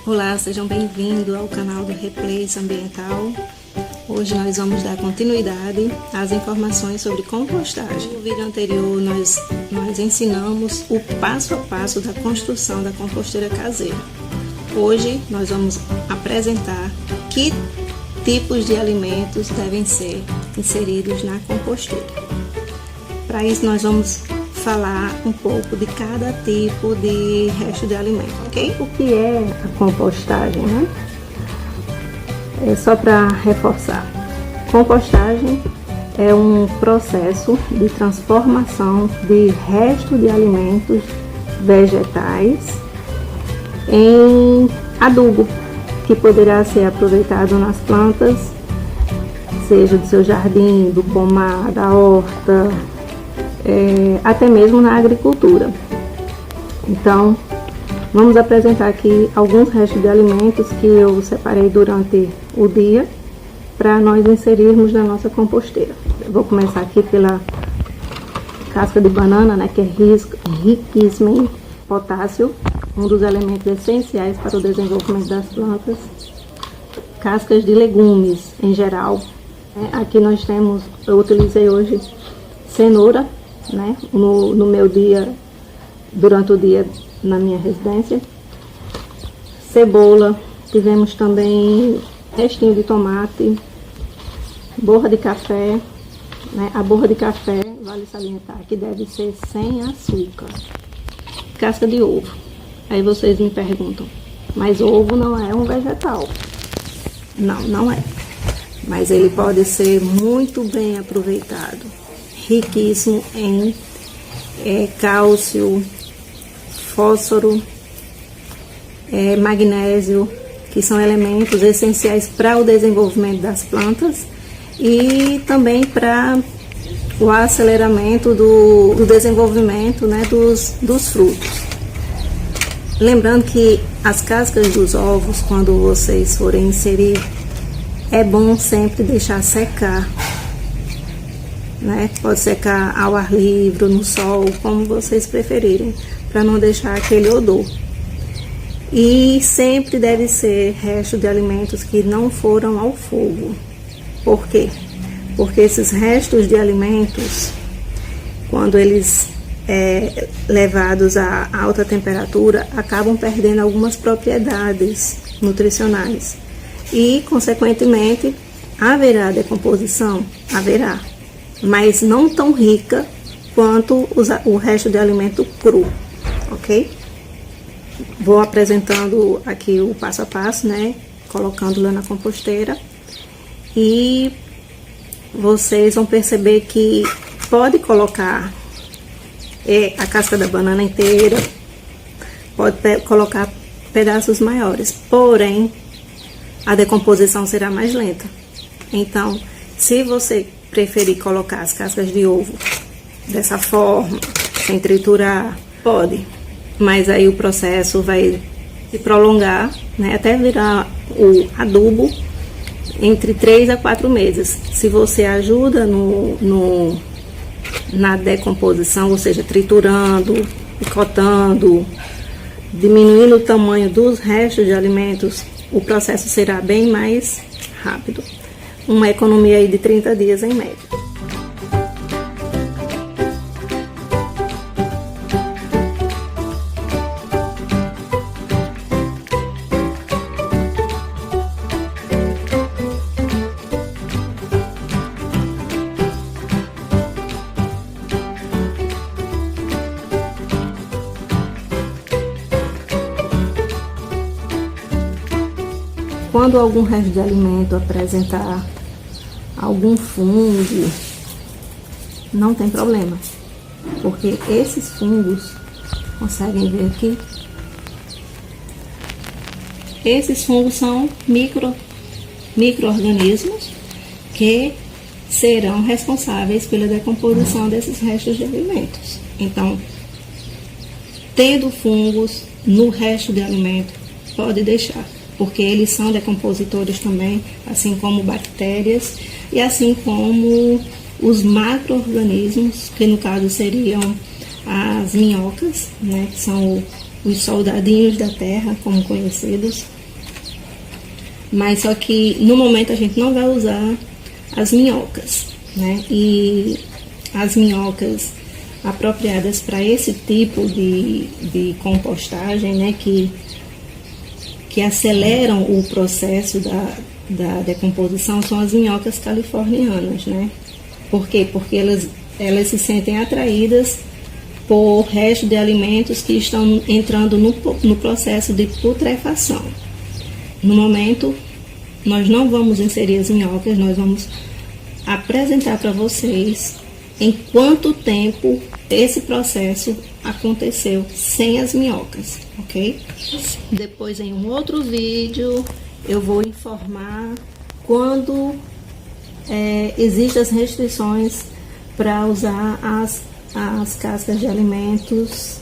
Olá, sejam bem-vindos ao canal do Replace Ambiental. Hoje nós vamos dar continuidade às informações sobre compostagem. No vídeo anterior nós ensinamos o passo a passo da construção da composteira caseira. Hoje nós vamos apresentar que tipos de alimentos devem ser inseridos na composteira. Para isso nós vamos falar um pouco de cada tipo de resto de alimento, ok? O que é a compostagem, né? É só para reforçar. Compostagem é um processo de transformação de resto de alimentos vegetais em adubo, que poderá ser aproveitado nas plantas, seja do seu jardim, do pomar, da horta, até mesmo na agricultura. Então, vamos apresentar aqui alguns restos de alimentos que eu separei durante o dia para nós inserirmos na nossa composteira. Eu vou começar aqui pela casca de banana, né, que é riquíssima em potássio, um dos elementos essenciais para o desenvolvimento das plantas. Cascas de legumes em geral. Aqui nós temos, eu utilizei hoje cenoura, né, no meu dia, durante o dia na minha residência. Cebola, tivemos também restinho de tomate, borra de café, né? A borra de café, vale salientar, que deve ser sem açúcar. Casca de ovo. Aí vocês me perguntam, mas ovo não é um vegetal? Não, não é. Mas ele pode ser muito bem aproveitado. Riquíssimo em cálcio, fósforo, magnésio, que são elementos essenciais para o desenvolvimento das plantas e também para o aceleramento do desenvolvimento, né, dos frutos. Lembrando que as cascas dos ovos, quando vocês forem inserir, é bom sempre deixar secar, né? Pode secar ao ar livre, no sol, como vocês preferirem, para não deixar aquele odor. E sempre deve ser resto de alimentos que não foram ao fogo. Por quê? Porque esses restos de alimentos, quando eles levados a alta temperatura, acabam perdendo algumas propriedades nutricionais. E, consequentemente, haverá decomposição? Haverá. Mas não tão rica quanto o resto de alimento cru, ok? Vou apresentando aqui o passo a passo, né? Colocando lá na composteira. E vocês vão perceber que pode colocar a casca da banana inteira, pode colocar pedaços maiores, porém a decomposição será mais lenta. Então, se você preferir colocar as cascas de ovo dessa forma, sem triturar, pode, mas aí o processo vai se prolongar, né, até virar o adubo entre 3 a 4 meses. Se você ajuda na decomposição, ou seja, triturando, picotando, diminuindo o tamanho dos restos de alimentos, o processo será bem mais rápido. Uma economia aí de 30 dias em média. Quando algum resto de alimento apresentar algum fungo, não tem problema, porque esses fungos, conseguem ver aqui, esses fungos são micro-organismos que serão responsáveis pela decomposição desses restos de alimentos. Então, tendo fungos no resto de alimento, pode deixar, porque eles são decompositores também, assim como bactérias e assim como os macro-organismos, que no caso seriam as minhocas, né, que são os soldadinhos da terra, como conhecidos. Mas só que no momento a gente não vai usar as minhocas, né? E as minhocas apropriadas para esse tipo de compostagem, né? Que aceleram o processo da decomposição são as minhocas californianas, né? Por quê? Porque elas se sentem atraídas por resto de alimentos que estão entrando no processo de putrefação. No momento, nós não vamos inserir as minhocas, nós vamos apresentar para vocês em quanto tempo esse processo aconteceu sem as minhocas, ok? Depois, em um outro vídeo, eu vou informar quando existem as restrições para usar as cascas de alimentos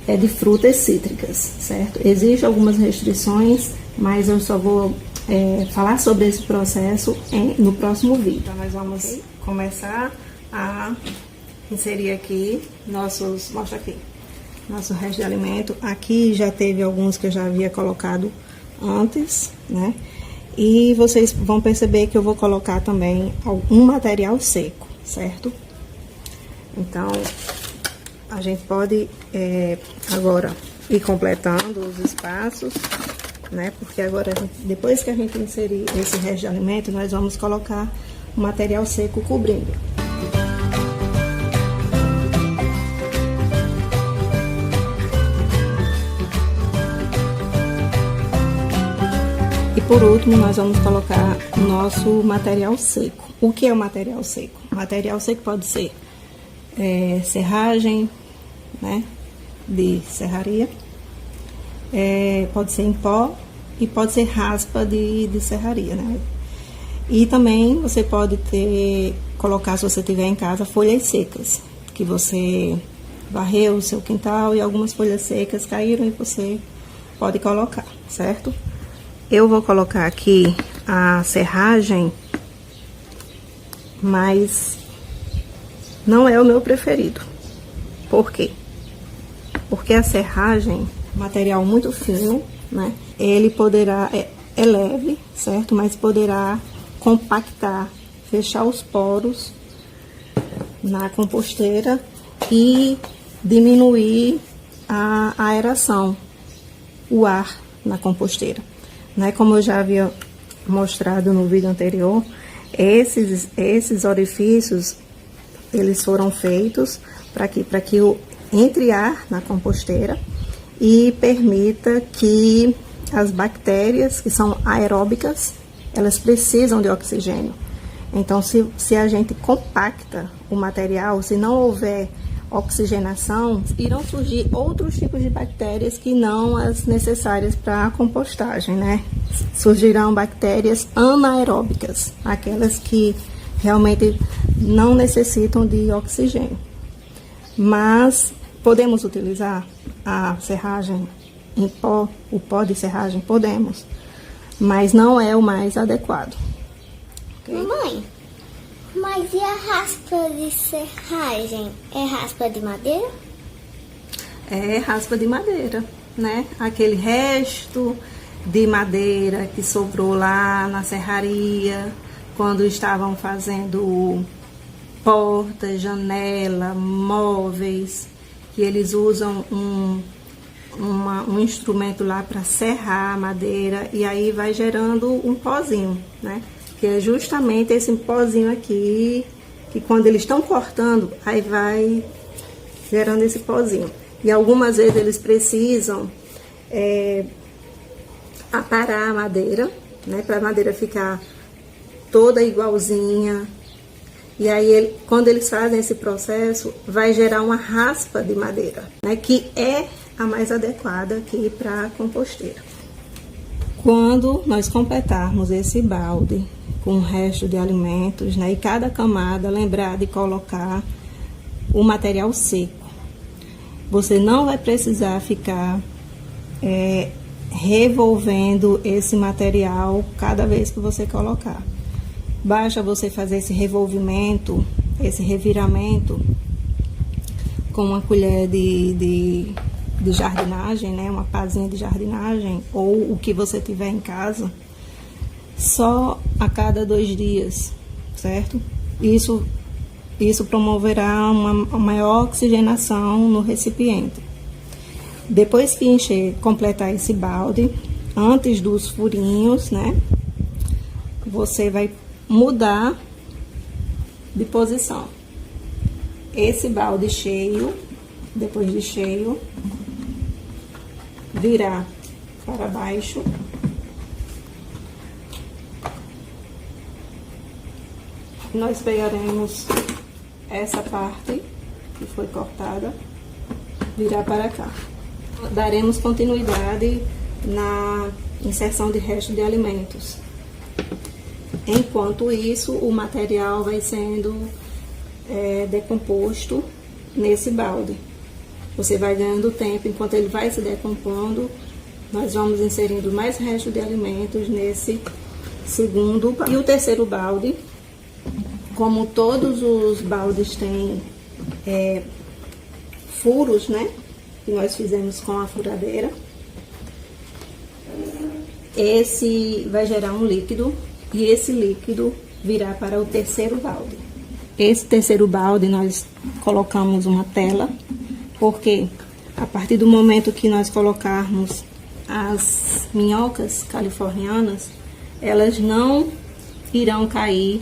de frutas cítricas, certo? Existem algumas restrições, mas eu só vou falar sobre esse processo no próximo vídeo. Então, nós vamos começar a inserir aqui mostra aqui, nosso resto de alimento. Aqui já teve alguns que eu já havia colocado antes, né? E vocês vão perceber que eu vou colocar também um material seco, certo? Então, a gente pode agora ir completando os espaços, né? Porque agora, depois que a gente inserir esse resto de alimento, nós vamos colocar o material seco cobrindo. E por último, nós vamos colocar o nosso material seco. O que é o material seco? O material seco pode ser serragem, né, de serraria, pode ser em pó e pode ser raspa de serraria, né? E também você pode colocar, se você tiver em casa, folhas secas, que você varreu o seu quintal e algumas folhas secas caíram e você pode colocar, certo? Eu vou colocar aqui a serragem, mas não é o meu preferido. Por quê? Porque a serragem, material muito fino, né? Ele poderá, é leve, certo? Mas poderá compactar, fechar os poros na composteira e diminuir a aeração, o ar na composteira, né? Como eu já havia mostrado no vídeo anterior, esses orifícios, eles foram feitos para que entre ar na composteira e permita que as bactérias, que são aeróbicas, elas precisam de oxigênio. Então, se a gente compacta o material, se não houver oxigenação, irão surgir outros tipos de bactérias que não as necessárias para a compostagem, né? Surgirão bactérias anaeróbicas, aquelas que realmente não necessitam de oxigênio. Mas podemos utilizar a serragem em pó, o pó de serragem, podemos, mas não é o mais adequado. Okay? Mamãe, mas e a raspa de serragem? É raspa de madeira? É raspa de madeira, né? Aquele resto de madeira que sobrou lá na serraria, quando estavam fazendo portas, janela, móveis, que eles usam um instrumento lá para serrar a madeira, e aí vai gerando um pozinho, né? Que é justamente esse pozinho aqui, que quando eles estão cortando, aí vai gerando esse pozinho. E algumas vezes eles precisam aparar a madeira, né? Para a madeira ficar toda igualzinha. E aí, quando eles fazem esse processo, vai gerar uma raspa de madeira, né? Que é a mais adequada aqui para a composteira. Quando nós completarmos esse balde com o resto de alimentos, né? E cada camada, lembrar de colocar o material seco. Você não vai precisar ficar revolvendo esse material cada vez que você colocar. Basta você fazer esse revolvimento, esse reviramento com uma colher de de jardinagem, né, uma pazinha de jardinagem, ou o que você tiver em casa, só a cada 2 dias, certo? Isso promoverá uma maior oxigenação no recipiente. Depois que completar esse balde, antes dos furinhos, né, você vai mudar de posição. Esse balde cheio, depois de cheio, virar para baixo. Nós pegaremos essa parte que foi cortada, virar para cá. Daremos continuidade na inserção de resto de alimentos. Enquanto isso, o material vai sendo decomposto nesse balde. Você vai ganhando tempo, enquanto ele vai se decompondo, nós vamos inserindo mais resto de alimentos nesse segundo e o terceiro balde. Como todos os baldes têm furos, né, que nós fizemos com a furadeira, esse vai gerar um líquido e esse líquido virá para o terceiro balde. Esse terceiro balde nós colocamos uma tela, porque a partir do momento que nós colocarmos as minhocas californianas, elas não irão cair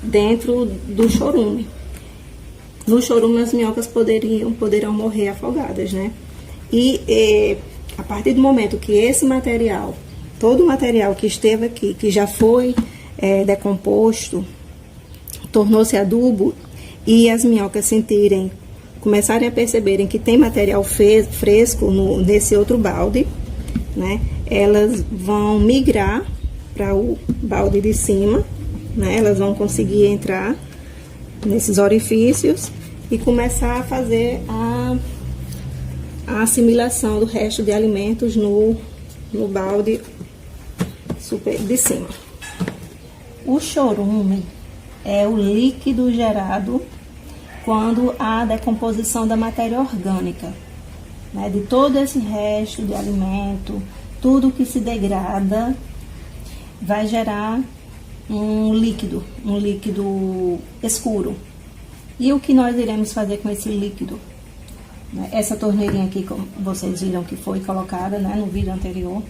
dentro do chorume. No chorume as minhocas poderão morrer afogadas, né? E a partir do momento que esse material, todo o material que esteve aqui, que já foi decomposto, tornou-se adubo, e as minhocas começarem a perceberem que tem material fresco nesse outro balde, né? Elas vão migrar para o balde de cima, né? Elas vão conseguir entrar nesses orifícios e começar a fazer a assimilação do resto de alimentos no balde de cima. O chorume é o líquido gerado quando há decomposição da matéria orgânica, né? De todo esse resto de alimento, tudo que se degrada vai gerar um líquido escuro. E o que nós iremos fazer com esse líquido? Essa torneirinha aqui, como vocês viram que foi colocada, né, no vídeo anterior,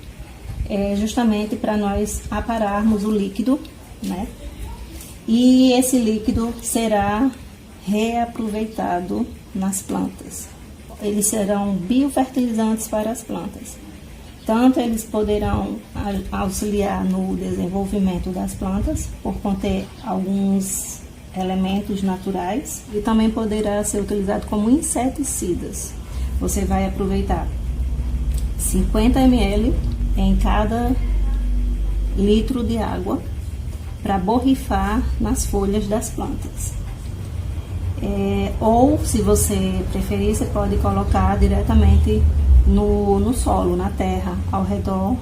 é justamente para nós apararmos o líquido, né? E esse líquido será reaproveitado nas plantas. Eles serão biofertilizantes para as plantas. Tanto eles poderão auxiliar no desenvolvimento das plantas, por conter alguns elementos naturais, e também poderá ser utilizado como inseticidas. Você vai aproveitar 50 ml em cada litro de água para borrifar nas folhas das plantas. Ou, se você preferir, você pode colocar diretamente no solo, na terra, ao redor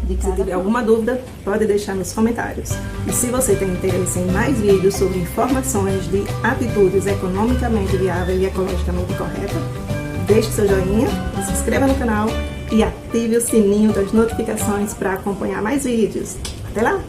de cada. Se tiver alguma dúvida, pode deixar nos comentários. E se você tem interesse em mais vídeos sobre informações de atitudes economicamente viáveis e ecologicamente corretas, deixe seu joinha, se inscreva no canal e ative o sininho das notificações para acompanhar mais vídeos. Até lá!